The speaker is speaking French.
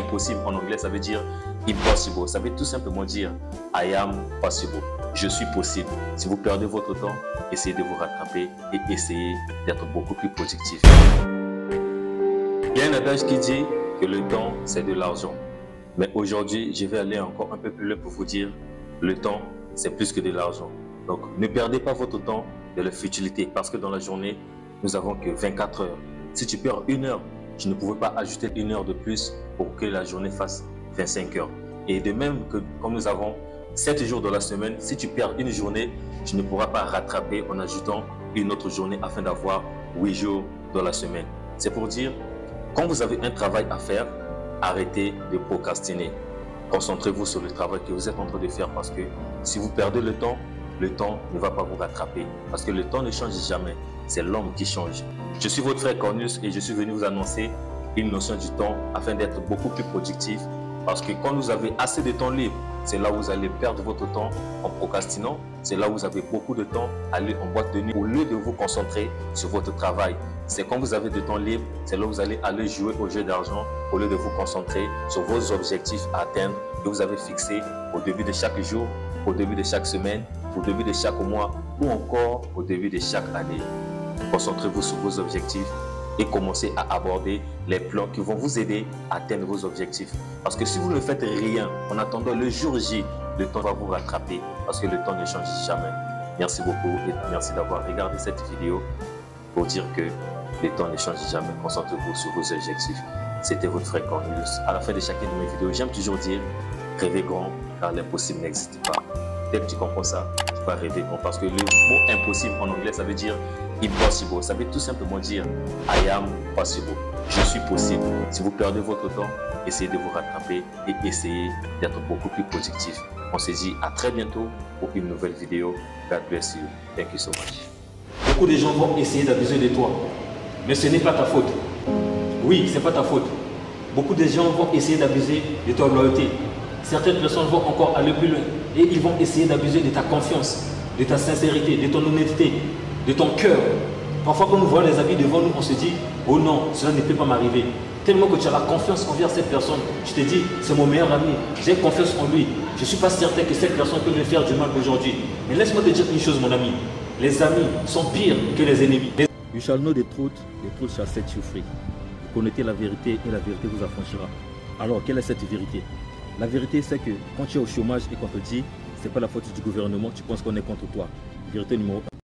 impossible en anglais, ça veut dire impossible. Ça veut tout simplement dire I am possible. Je suis possible. Si vous perdez votre temps, essayez de vous rattraper et essayez d'être beaucoup plus productif. Il y a un adage qui dit que le temps, c'est de l'argent. Mais aujourd'hui, je vais aller encore un peu plus loin pour vous dire le temps, c'est plus que de l'argent. Donc, ne perdez pas votre temps de la futilité parce que dans la journée, nous n'avons que 24 heures. Si tu perds 1 heure, tu ne pouvais pas ajouter 1 heure de plus pour que la journée fasse 25 heures. Et de même que comme nous avons 7 jours dans la semaine, si tu perds une journée, tu ne pourras pas rattraper en ajoutant une autre journée afin d'avoir 8 jours dans la semaine. C'est pour dire, quand vous avez un travail à faire, arrêtez de procrastiner. Concentrez-vous sur le travail que vous êtes en train de faire parce que si vous perdez le temps ne va pas vous rattraper. Parce que le temps ne change jamais, c'est l'homme qui change. Je suis votre frère Cornus et je suis venu vous annoncer une notion du temps afin d'être beaucoup plus productif. Parce que quand vous avez assez de temps libre, c'est là où vous allez perdre votre temps en procrastinant. C'est là où vous avez beaucoup de temps à aller en boîte de nuit au lieu de vous concentrer sur votre travail. C'est quand vous avez de temps libre, c'est là où vous allez aller jouer au jeu d'argent au lieu de vous concentrer sur vos objectifs à atteindre que vous avez fixés au début de chaque jour, au début de chaque semaine, au début de chaque mois ou encore au début de chaque année. Concentrez-vous sur vos objectifs et commencez à aborder les plans qui vont vous aider à atteindre vos objectifs. Parce que si vous ne faites rien en attendant le jour J, le temps va vous rattraper parce que le temps ne change jamais. Merci beaucoup et merci d'avoir regardé cette vidéo pour dire que le temps ne change jamais. Concentrez-vous sur vos objectifs. C'était votre frère Cornelius. À la fin de chacune de mes vidéos, j'aime toujours dire rêvez grand car l'impossible n'existe pas. Dès que tu comprends ça, tu vas rêver grand parce que le mot impossible en anglais, ça veut dire impossible. Ça veut tout simplement dire I am possible. Je suis possible. Si vous perdez votre temps, essayez de vous rattraper et essayez d'être beaucoup plus productif. On se dit à très bientôt pour une nouvelle vidéo. God bless you. Thank you so much. Beaucoup de gens vont essayer d'abuser de toi, mais ce n'est pas ta faute. Oui, ce n'est pas ta faute. Beaucoup de gens vont essayer d'abuser de ta loyauté. Certaines personnes vont encore aller plus loin et ils vont essayer d'abuser de ta confiance, de ta sincérité, de ton honnêteté, de ton cœur. Parfois, quand nous voyons les amis devant nous, on se dit « Oh non, cela ne peut pas m'arriver ». Tellement que tu as la confiance envers cette personne. Je te dis, c'est mon meilleur ami, j'ai confiance en lui. Je ne suis pas certain que cette personne peut me faire du mal aujourd'hui. Mais laisse-moi te dire une chose, mon ami. Les amis sont pires que les ennemis. You shall know the truth shall set you free. Vous connaissez la vérité et la vérité vous affranchira. Alors, quelle est cette vérité? La vérité, c'est que quand tu es au chômage et qu'on te dit c'est pas la faute du gouvernement, tu penses qu'on est contre toi. Vérité numéro